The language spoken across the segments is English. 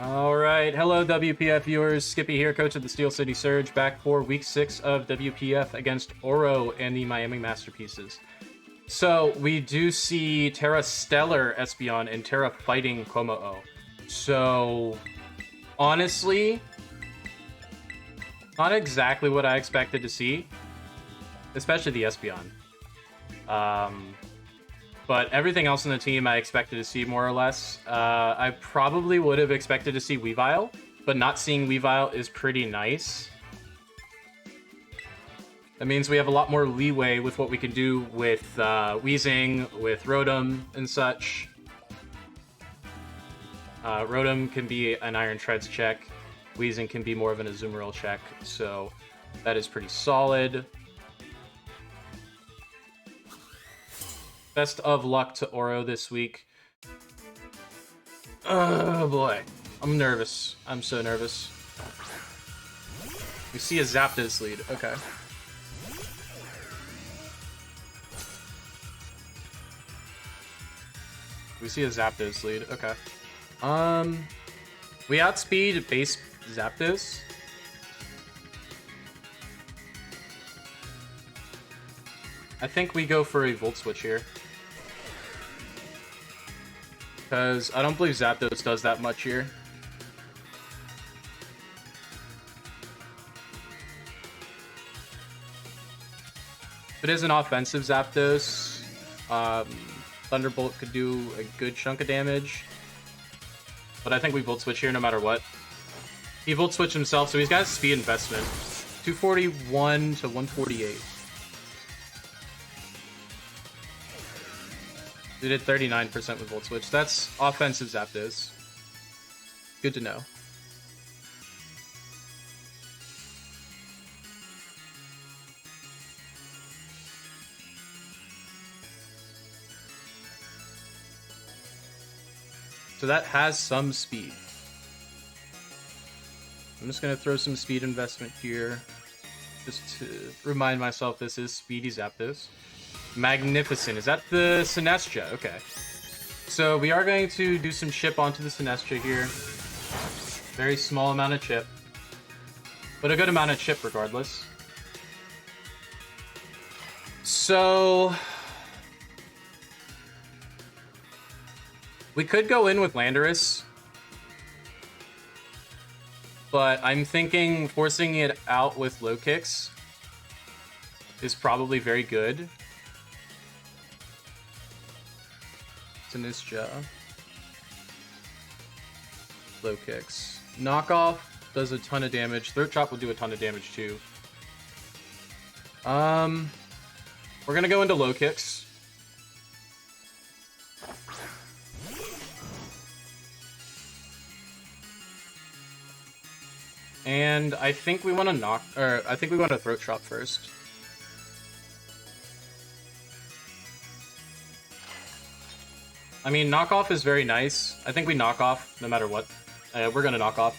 All right, hello WPF viewers. Skippy here, coach of the Steel City Surge, back for week 6 of WPF against Oro and the Miami Masterpieces. So we do see Terra Stellar Espeon and Terra fighting Como-O. So honestly, not exactly what I expected to see, especially the Espeon. But everything else in the team I expected to see more or less. I probably would have expected to see Weavile, but not seeing Weavile is pretty nice. That means we have a lot more leeway with what we can do with Weezing, with Rotom, and such. Rotom can be an Iron Treads check. Weezing can be more of an Azumarill check, so that is pretty solid. Best of luck to Oro this week. Oh boy. I'm nervous. I'm so nervous. We see a Zapdos lead. Okay. We see a Zapdos lead. Okay. We outspeed base Zapdos. I think we go for a Volt Switch here. Because I don't believe Zapdos does that much here. If it is an offensive Zapdos, Thunderbolt could do a good chunk of damage. But I think we Volt Switch here no matter what. He Volt Switch himself, so he's got a speed investment. 241 to 148. We did 39% with Volt Switch. That's offensive Zapdos. Good to know. So that has some speed. I'm just going to throw some speed investment here. Just to remind myself this is Speedy Zapdos. Magnificent. Is that the Sinestro? Okay. So we are going to do some chip onto the Sinestro here. Very small amount of chip. But a good amount of chip regardless. So we could go in with Landorus. But I'm thinking forcing it out with low kicks is probably very good. Sinistcha. Low kicks. Knockoff does a ton of damage. Throat Chop will do a ton of damage too. We're gonna go into low kicks. And I think we want to I think we want to Throat Chop first. I mean, knockoff is very nice. I think we knock off no matter what. We're going to knock off.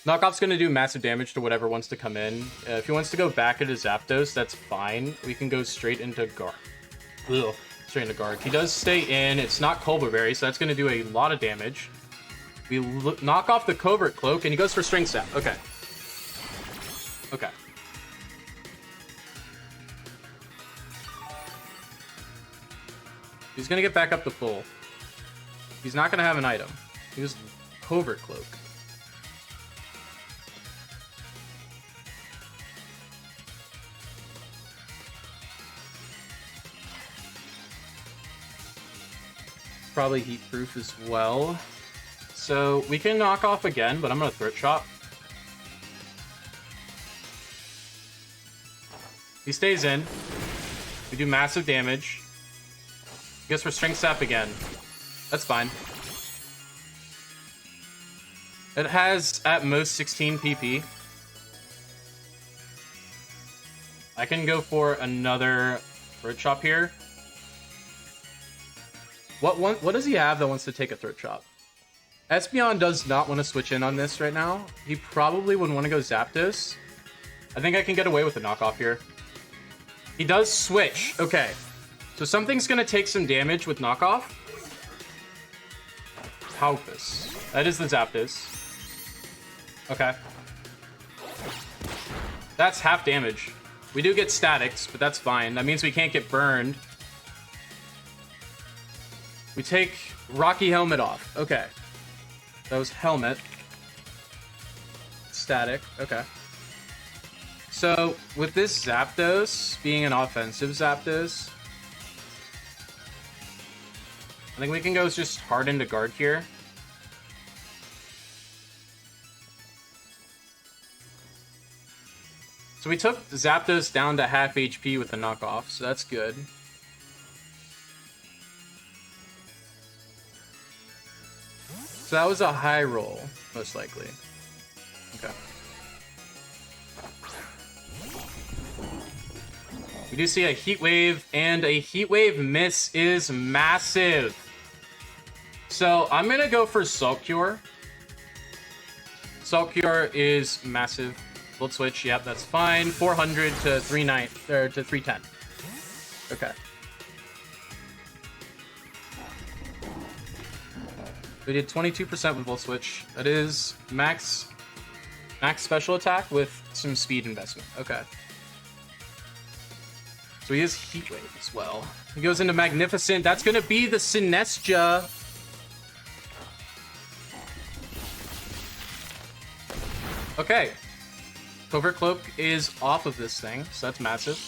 Knockoff's going to do massive damage to whatever wants to come in. If he wants to go back into Zapdos, that's fine. We can go straight into Garg. Ugh, straight into Garg. He does stay in. It's not Colbur Berry, so that's going to do a lot of damage. We knock off the Covert Cloak, and he goes for String Sap. Okay. Okay. He's going to get back up to full. He's not going to have an item. He was Covert Cloak. Probably Heat Proof as well. So we can knock off again, but I'm going to Throat Chop. He stays in. We do massive damage. He goes for String Sap again. That's fine. It has at most 16 PP. I can go for another Throat Chop here. What does he have that wants to take a Throat Chop? Espeon does not want to switch in on this right now. He probably would want to go Zapdos. I think I can get away with a knockoff here. He does switch. Okay. So something's going to take some damage with knockoff. Palpus. That is the Zapdos. Okay. That's half damage. We do get statics, but that's fine. That means we can't get burned. We take Rocky Helmet off. Okay. That was Helmet. Static. Okay. So, with this Zapdos being an offensive Zapdos, I think we can go just hard into guard here. So we took Zapdos down to half HP with the knockoff, so that's good. So that was a high roll, most likely. Okay. We do see a Heat Wave, and a Heat Wave miss is massive. So I'm gonna go for Salt Cure. Salt Cure is massive. Volt Switch, yep, that's fine. 400 to 390 or to 310. Okay. We did 22% with Volt Switch. That is max special attack with some speed investment. Okay. So he is Heat Wave as well. He goes into Magnificent. That's gonna be the Sinestro. Okay. Covert Cloak is off of this thing, so that's massive.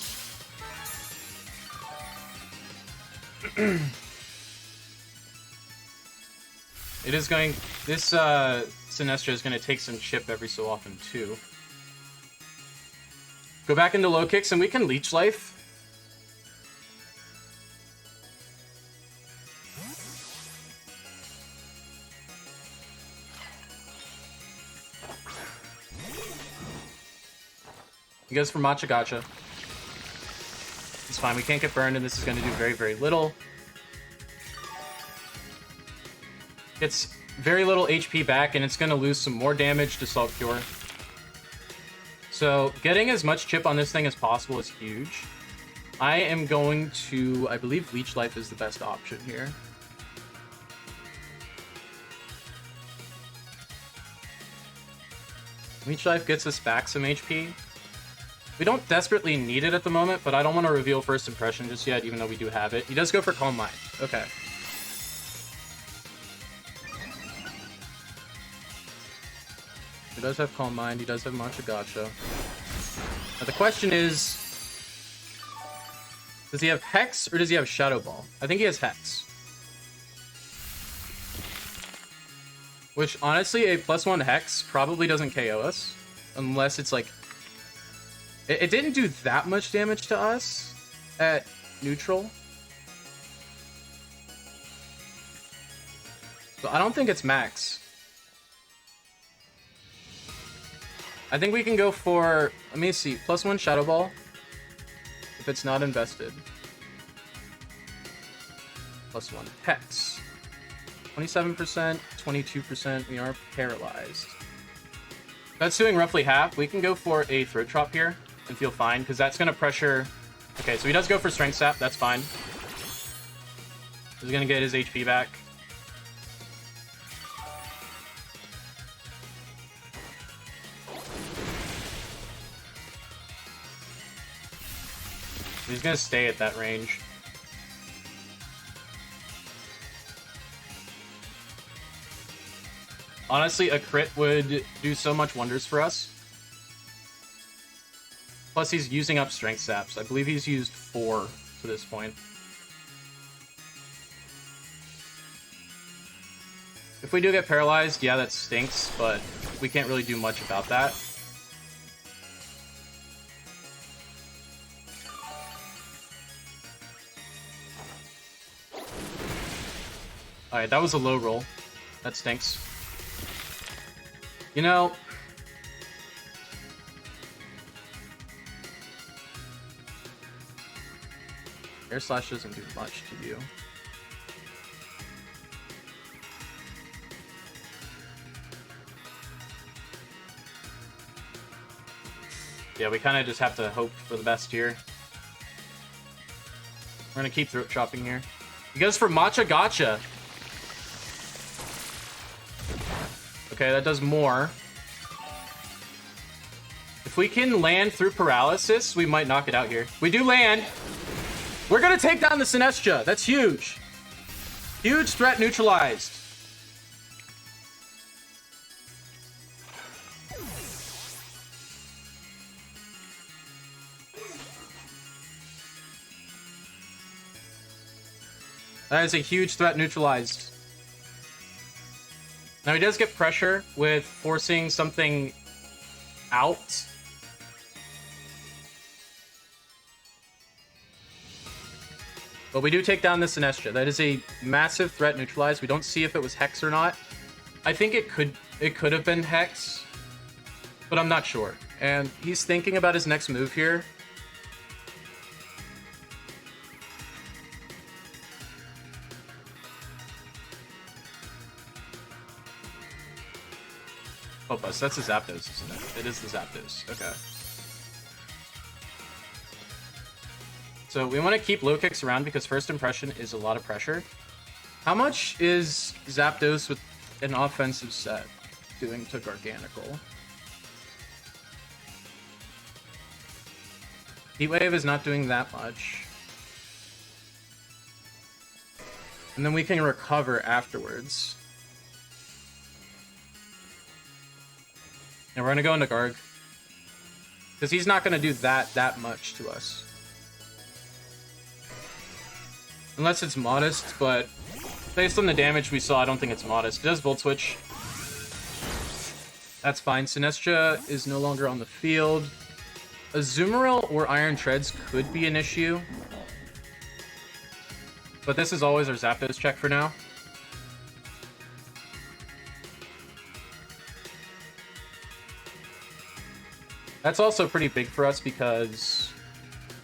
It is going... This Sinestro is going to take some chip every so often, too. Go back into low kicks, and we can Leech Life. He goes for Matcha Gotcha. It's fine, we can't get burned, and this is going to do very, very little. It's very little HP back, and it's going to lose some more damage to Salt Cure. So, getting as much chip on this thing as possible is huge. I am going to... I believe Leech Life is the best option here. Leech Life gets us back some HP. We don't desperately need it at the moment, but I don't want to reveal first impression just yet, even though we do have it. He does go for Calm Mind. Okay. He does have Calm Mind. He does have Matcha Gotcha. Now the question is, does he have Hex or does he have Shadow Ball? I think he has Hex. Which, honestly, a +1 Hex probably doesn't KO us. Unless it's like... It didn't do that much damage to us at neutral. So I don't think it's max. I think we can go for... Let me see. +1 Shadow Ball. If it's not invested. +1 Hex. 27%, 22%. We are paralyzed. That's doing roughly half. We can go for a Throat Chop here and feel fine, because that's going to pressure... Okay, so he does go for Strength Sap. That's fine. He's going to get his HP back. He's going to stay at that range. Honestly, a crit would do so much wonders for us. Plus, he's using up Strength Saps. I believe he's used 4 to this point. If we do get paralyzed, yeah, that stinks, but we can't really do much about that. Alright, that was a low roll. That stinks. You know... Air Slash doesn't do much to you. Yeah, we kind of just have to hope for the best here. We're going to keep Throat Chopping here. He goes for Matcha Gotcha. Okay, that does more. we can land through paralysis, we might knock it out here. We do land. We're gonna take down the Sinestro. That's huge. Huge threat neutralized. That is a huge threat neutralized. Now he does get pressure with forcing something out. But we do take down the Sinestro. That is a massive threat neutralized. We don't see if it was Hex or not. I think it could have been Hex, but I'm not sure. And he's thinking about his next move here. Oh, bus. That's the Zapdos, isn't it? It is the Zapdos. Okay. So we want to keep low kicks around because first impression is a lot of pressure. How much is Zapdos with an offensive set doing to Garganical? Heat Wave is not doing that much. And then we can recover afterwards. And we're gonna go into Garg. Because he's not gonna do that much to us. Unless it's modest, but based on the damage we saw, I don't think it's modest. It does Volt Switch. That's fine. Sinestro is no longer on the field. Azumarill or Iron Treads could be an issue. But this is always our Zapdos check for now. That's also pretty big for us because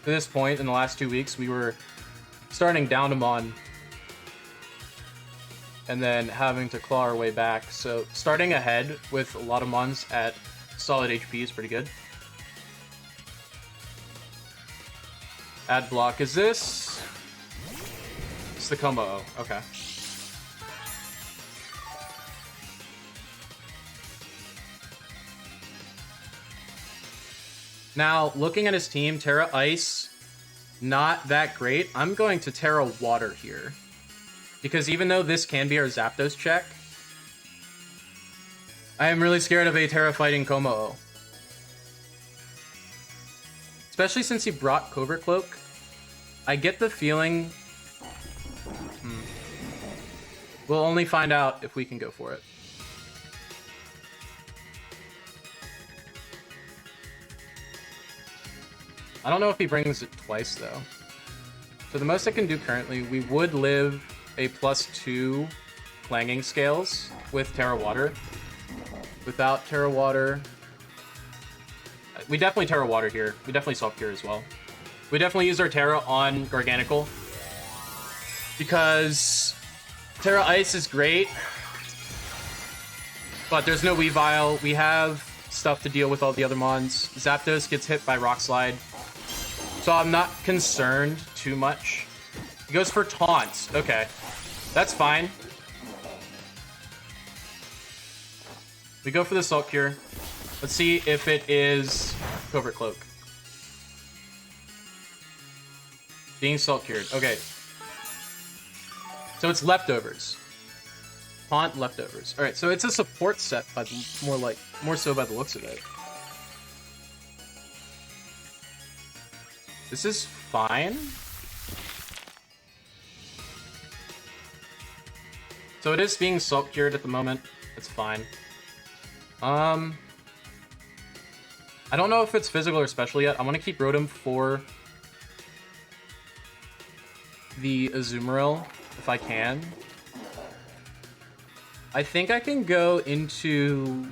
to this point in the last 2 weeks, we were starting down a mon and then having to claw our way back. So starting ahead with a lot of mons at solid HP is pretty good. Add block. Is this? It's the combo. Okay. Now, looking at his team, Terra Ice, not that great. I'm going to Terra Water here. Because even though this can be our Zapdos check, I am really scared of a Terra fighting Como. Especially since he brought Covert Cloak. I get the feeling... We'll only find out if we can go for it. I don't know if he brings it twice, though. For the most I can do currently, we would live a +2 clanging scales with Terra Water. Without Terra Water... We definitely Terra Water here. We definitely Salt Cure as well. We definitely use our Terra on Garganical. Because Terra Ice is great. But there's no Weavile. We have stuff to deal with all the other mons. Zapdos gets hit by Rock Slide. So I'm not concerned too much. He goes for Taunt. Okay. That's fine. We go for the Salt Cure. Let's see if it is Covert Cloak. Being Salt Cured. Okay. So it's leftovers. Taunt leftovers. Alright, so it's a support set by the, more so by the looks of it. This is fine. So it is being Salt Cured at the moment. It's fine. I don't know if it's physical or special yet. I want to keep Rotom for the Azumarill if I can. I think I can go into...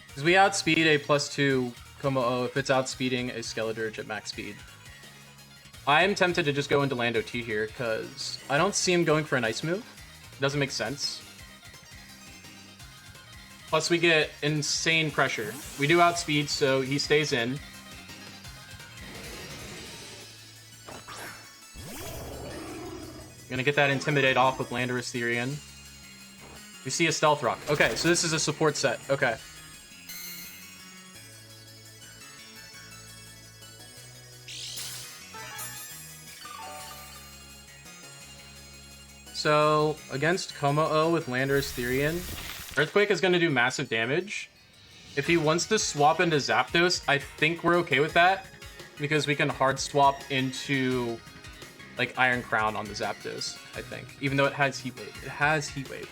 Because we outspeed a +2 Como-O if it's outspeeding a Skeledirge at max speed. I am tempted to just go into Lando T here, because I don't see him going for an Ice move. It doesn't make sense. Plus we get insane pressure. We do outspeed, so he stays in. Gonna get that Intimidate off with Landorus Therian. We see a Stealth Rock. Okay, so this is a support set. Okay. So, against Komo-O with Landorus Therian, Earthquake is going to do massive damage. If he wants to swap into Zapdos, I think we're okay with that, because we can hard swap into, like, Iron Crown on the Zapdos, I think. Even though it has Heat Wave. It has Heat Wave.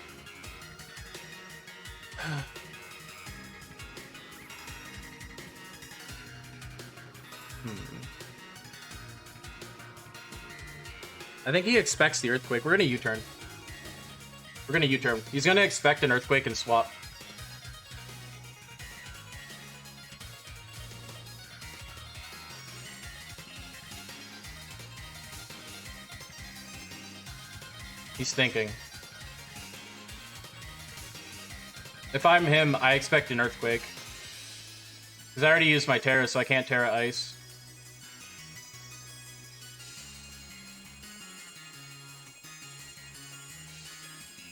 I think he expects the Earthquake. We're gonna U-turn. We're gonna U-turn. He's gonna expect an Earthquake and swap. He's thinking. If I'm him, I expect an Earthquake. Because I already used my Terra, so I can't Terra Ice.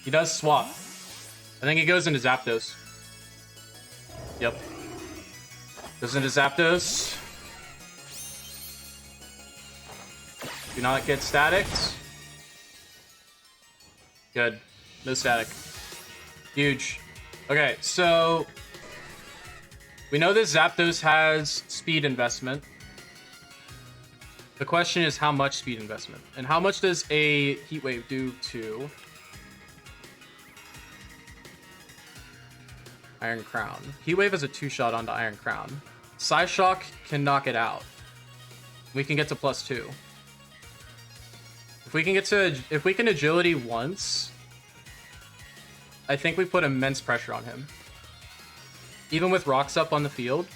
He does swap. I think he goes into Zapdos. Yep. Goes into Zapdos. Do not get statics. Good. No static. Huge. Okay, so we know this Zapdos has speed investment. The question is how much speed investment? And how much does a Heat Wave do to Iron Crown? Heat Wave is a 2-shot onto Iron Crown. Psyshock can knock it out. We can get to +2. If we can agility once, I think we put immense pressure on him. Even with rocks up on the field.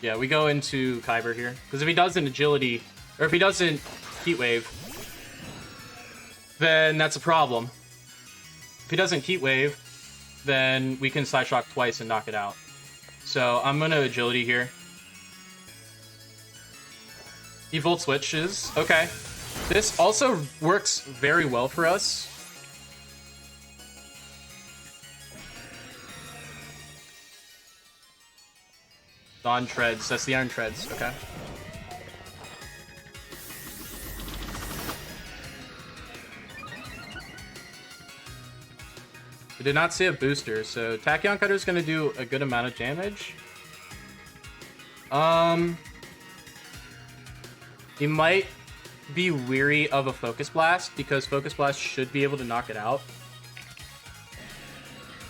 Yeah, we go into Kyber here. Because if he doesn't agility, or if he doesn't Heat Wave, then that's a problem. If he doesn't Heat Wave, then we can Psyshock twice and knock it out. So I'm going to agility here. He Volt Switches. Okay. This also works very well for us. Dawn Treads. That's the Iron Treads. Okay. We did not see a booster, so Tachyon Cutter is going to do a good amount of damage. He might be weary of a Focus Blast, because Focus Blast should be able to knock it out.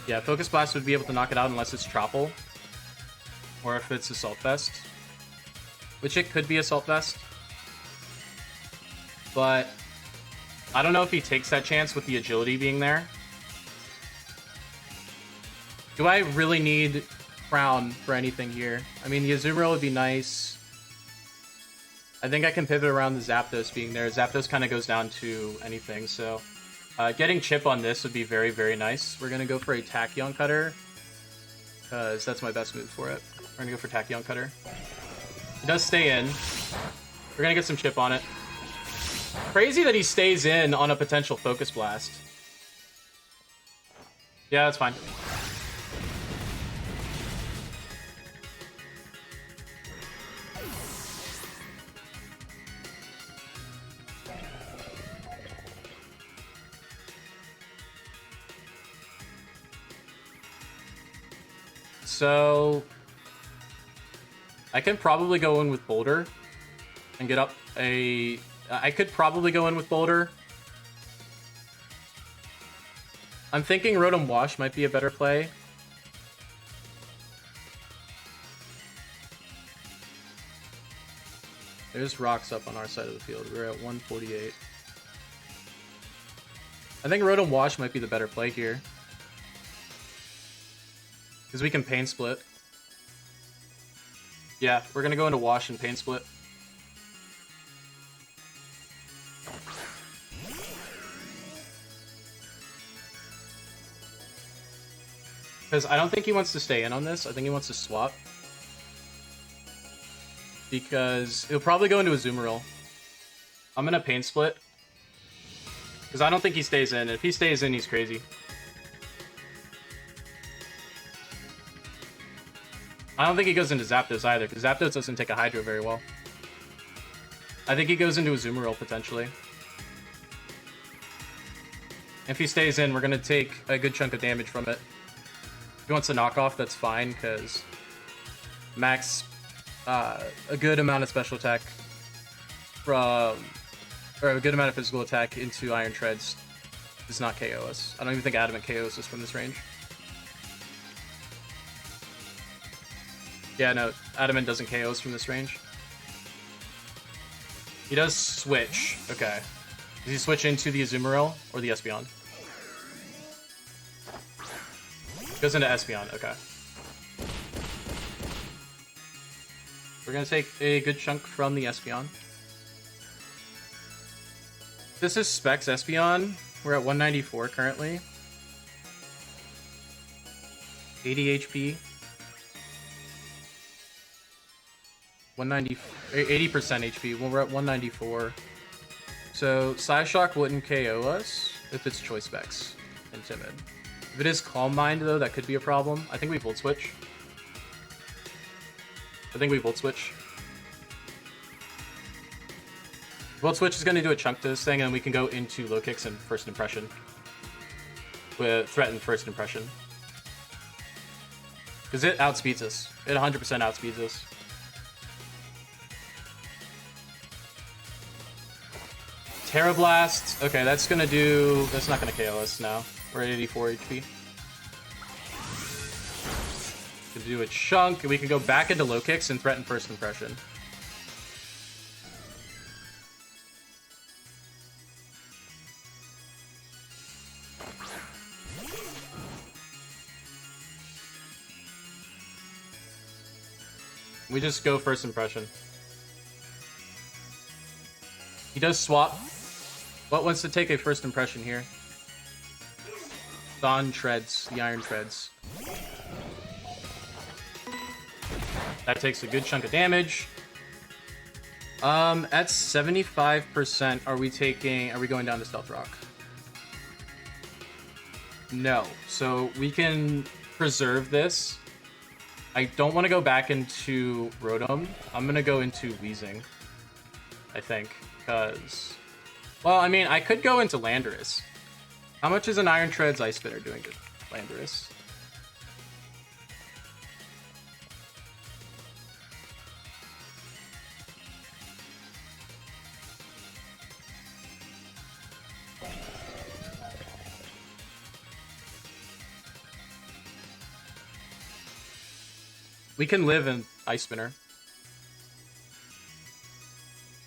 Yeah, Focus Blast would be able to knock it out unless it's Tropple. Or if it's Assault Vest. Which it could be Assault Vest. But I don't know if he takes that chance with the agility being there. Do I really need Crown for anything here? I mean, the Azumarill would be nice. I think I can pivot around the Zapdos being there. Zapdos kind of goes down to anything, so getting Chip on this would be very, very nice. We're going to go for a Tachyon Cutter, because that's my best move for it. We're going to go for Tachyon Cutter. He does stay in. We're going to get some Chip on it. Crazy that he stays in on a potential Focus Blast. Yeah, that's fine. So I can probably go in with Boulder and get up a... I could probably go in with Boulder. I'm thinking Rotom Wash might be a better play. There's rocks up on our side of the field. We're at 148. I think Rotom Wash might be the better play here. Because we can Pain Split. Yeah, we're going to go into Wash and Pain Split. Because I don't think he wants to stay in on this. I think he wants to swap. Because he'll probably go into Azumarill. I'm going to Pain Split. Because I don't think he stays in. If he stays in, he's crazy. I don't think he goes into Zapdos either, because Zapdos doesn't take a Hydro very well. I think he goes into Azumarill, potentially. If he stays in, we're going to take a good chunk of damage from it. If he wants to knock off, that's fine, because max a good amount of special attack from... or a good amount of physical attack into Iron Treads does not KO us. I don't even think Adamant KOs us from this range. Yeah, no, Adamant doesn't KO us from this range. He does switch. Okay. Does he switch into the Azumarill or the Espeon? Goes into Espeon, okay. We're gonna take a good chunk from the Espeon. This is Specs Espeon. We're at 194 currently. 80 HP. 190, 80% HP. Well, we're at 194. So Psyshock wouldn't KO us if it's Choice Specs and Timid. If it is Calm Mind, though, that could be a problem. I think we Volt Switch. Volt Switch is going to do a chunk to this thing, and we can go into Low Kicks and First Impression. With Threaten First Impression. Because it outspeeds us. It 100% outspeeds us. Terra Blast. Okay, that's gonna do... That's not gonna KO us now. We're at 84 HP. Gonna do a chunk, and we can go back into Low Kicks and Threaten First Impression. We just go First Impression. He does swap. What wants to take a First Impression here? Dawn Treads, the Iron Treads. That takes a good chunk of damage. At 75%, are we going down to Stealth Rock? No. So we can preserve this. I don't want to go back into Rotom. I'm going to go into Weezing, I think, because... Well, I mean, I could go into Landorus. How much is an Iron Treads Ice Spitter doing to Landorus? We can live in Ice Spinner.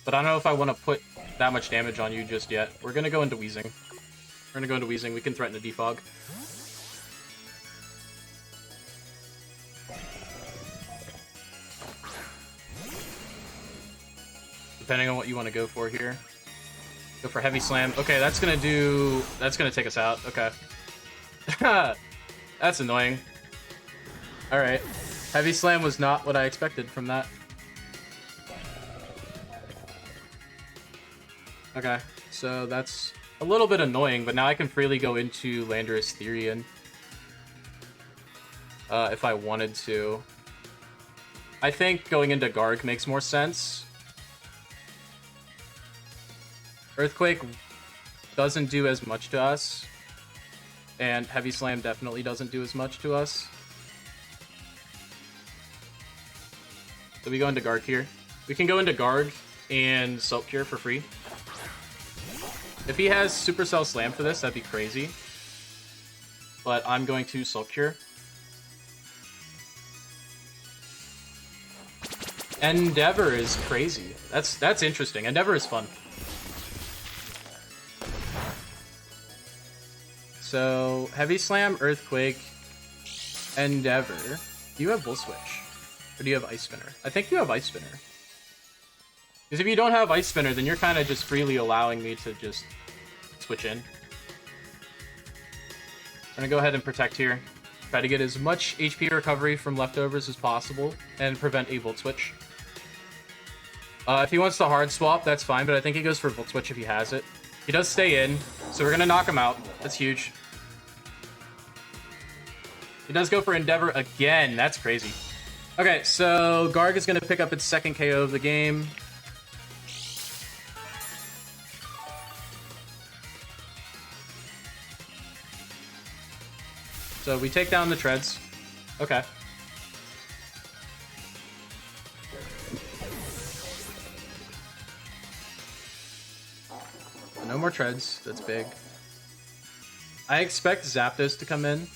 But I don't know if I want to put that much damage on you just yet. We're going to go into Weezing. We can threaten a Defog. Depending on what you want to go for here. Go for Heavy Slam. Okay, that's going to take us out. Okay. That's annoying. Alright. Heavy Slam was not what I expected from that. Okay, so that's a little bit annoying, but now I can freely go into Landorus Therian. If I wanted to. I think going into Garg makes more sense. Earthquake doesn't do as much to us. And Heavy Slam definitely doesn't do as much to us. So we go into Garg here. We can go into Garg and Silk Cure for free. If he has Supercell Slam for this, that'd be crazy. But I'm going to Silk Cure. Endeavor is crazy. That's interesting. Endeavor is fun. So, Heavy Slam, Earthquake, Endeavor. Do you have Bull Switch? Or do you have Ice Spinner? I think you have Ice Spinner. Because if you don't have Ice Spinner, then you're kind of just freely allowing me to just switch in. I'm going to go ahead and Protect here. Try to get as much HP recovery from leftovers as possible and prevent a Volt Switch. If he wants to Hard Swap, that's fine, but I think he goes for Volt Switch if he has it. He does stay in, so we're gonna knock him out. That's huge. He does go for Endeavor again. That's crazy. Okay, so Garg is gonna pick up its second KO of the game. So we take down the treads. Okay. No more treads. That's big. I expect Zapdos to come in.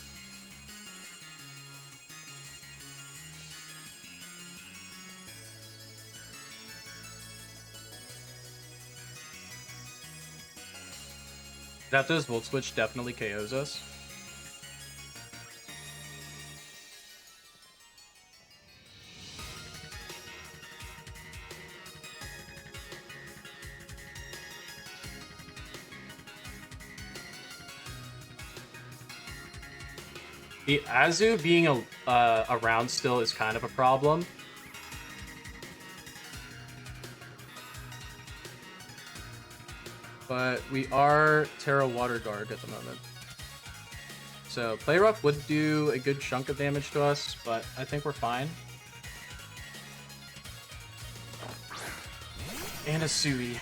Zapdos Volt Switch definitely KOs us. The Azu being around still is kind of a problem. But we are Terra Water Garg at the moment. So Play Rough would do a good chunk of damage to us, but I think we're fine. And a Sui.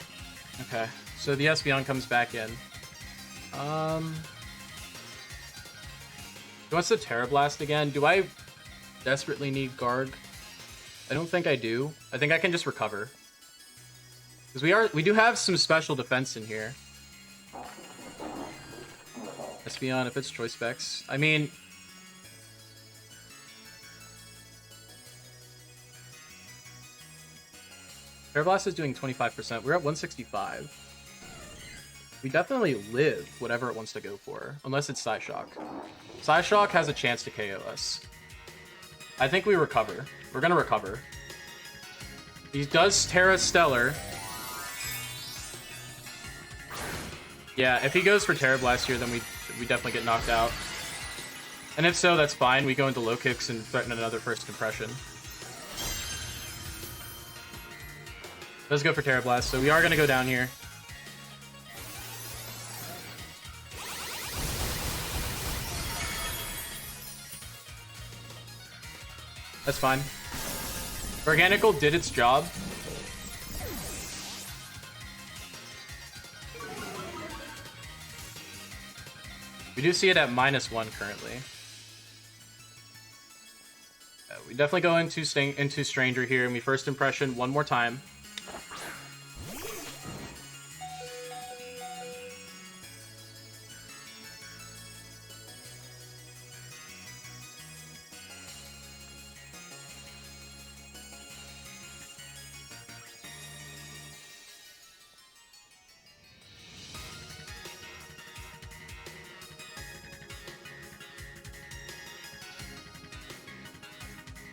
Okay, so the Espeon comes back in. He wants to Terra Blast again. Do I desperately need Garg? I don't think I do. I think I can just recover. Because we do have some special defense in here. Espeon, if it's choice specs. I mean... Terra Blast is doing 25%. We're at 165. We definitely live whatever it wants to go for. Unless it's Psyshock. Psyshock has a chance to KO us. I think we recover. We're gonna recover. He does Terra Stellar. Yeah, if he goes for Terra Blast here, then we definitely get knocked out. And if so, that's fine. We go into low kicks and threaten another first impression. Let's go for Terra Blast. So we are gonna go down here. That's fine. Organical did its job. We do see it at -1 currently. We definitely go into Stranger here, and we first impression one more time.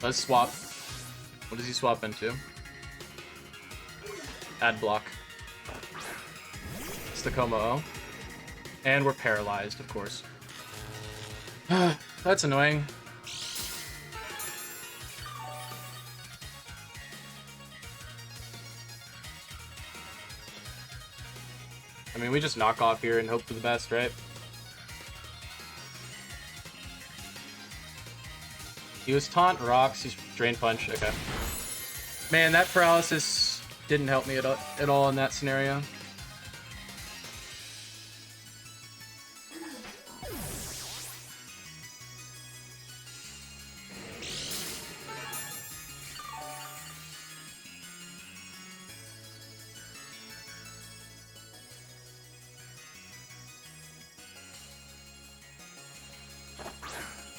Let's swap. What does he swap into? Add block. It's the Como-O. And we're paralyzed, of course. That's annoying. I mean, we just knock off here and hope for the best, right? He was Taunt, Rocks, he's Drain Punch, okay. Man, that paralysis didn't help me at all in that scenario.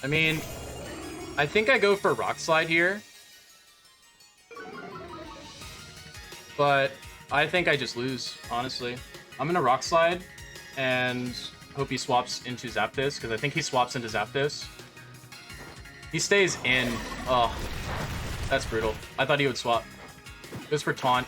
I mean, I think I go for Rock Slide here. But I think I just lose, honestly. I'm gonna Rock Slide and hope he swaps into Zapdos, because I think he swaps into Zapdos. He stays in. Oh, that's brutal. I thought he would swap. Goes for Taunt.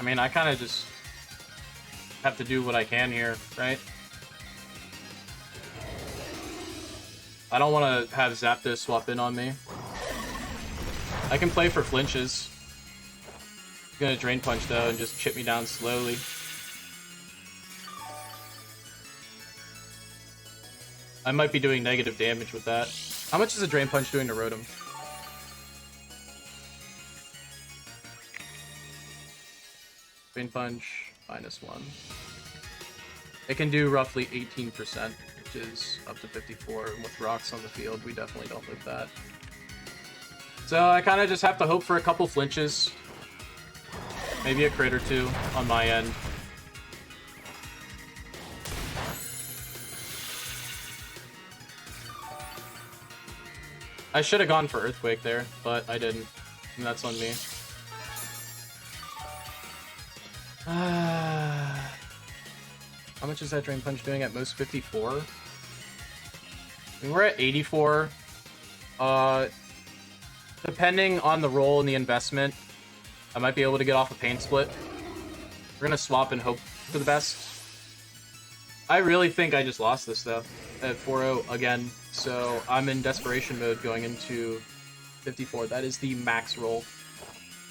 I mean, I kind of just have to do what I can here, right? I don't want to have Zapdos swap in on me. I can play for flinches. He's gonna Drain Punch though and just chip me down slowly. I might be doing negative damage with that. How much is a Drain Punch doing to Rotom? Drain Punch, -1. It can do roughly 18%, which is up to 54. And with rocks on the field, we definitely don't live that. So I kind of just have to hope for a couple flinches. Maybe a crit or two on my end. I should have gone for Earthquake there, but I didn't. And that's on me. How much is that Drain Punch doing at most? 54? I mean, we're at 84. Depending on the roll and the investment, I might be able to get off a Pain Split. We're gonna swap and hope for the best. I really think I just lost this, though, at 4-0 again. So I'm in desperation mode going into 54. That is the max roll.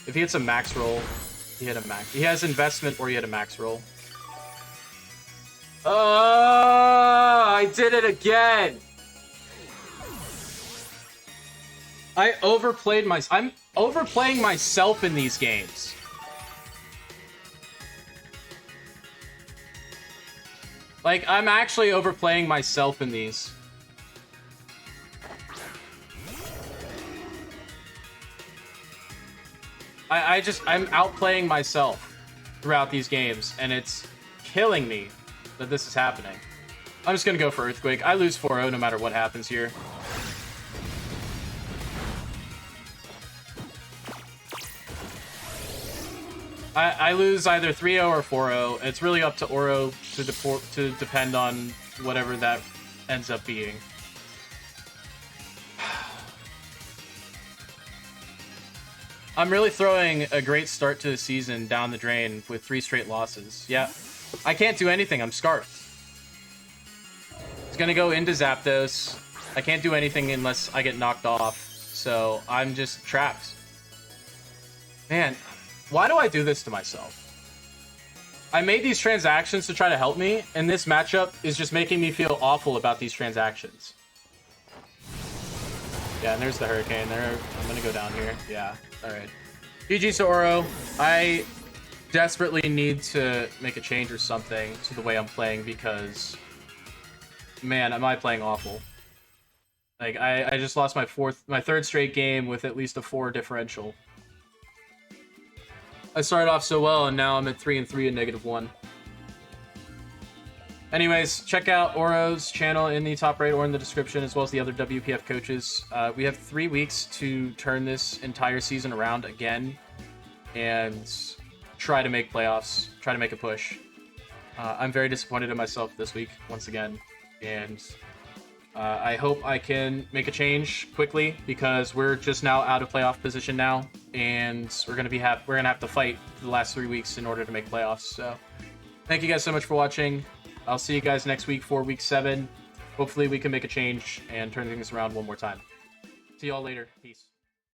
If he hits a max roll, he hit a max. He has investment or he had a max roll. I did it again! I'm overplaying myself in these games. Like, I'm actually overplaying myself in these. I'm outplaying myself throughout these games, and it's killing me that this is happening. I'm just gonna go for Earthquake. I lose 4-0 no matter what happens here. I lose either 3-0 or 4-0. It's really up to Oro to depend on whatever that ends up being. I'm really throwing a great start to the season down the drain with 3 straight losses. Yeah, I can't do anything. I'm scarfed. It's gonna go into Zapdos. I can't do anything unless I get knocked off. So I'm just trapped. Man, why do I do this to myself? I made these transactions to try to help me, and this matchup is just making me feel awful about these transactions. Yeah, and there's the Hurricane there. I'm gonna go down here. Yeah, alright. GG to Oro. I desperately need to make a change or something to the way I'm playing because, man, am I playing awful. Like, I just lost my 3rd straight game with at least a 4 differential. I started off so well, and now I'm at 3-3 and -1. Anyways, check out Oro's channel in the top right or in the description, as well as the other WPF coaches. We have 3 weeks to turn this entire season around again and try to make playoffs, try to make a push. I'm very disappointed in myself this week, once again, and I hope I can make a change quickly because we're just now out of playoff position now, and we're gonna have to fight for the last 3 weeks in order to make playoffs. So, thank you guys so much for watching. I'll see you guys next week for week 7. Hopefully, we can make a change and turn things around one more time. See y'all later. Peace.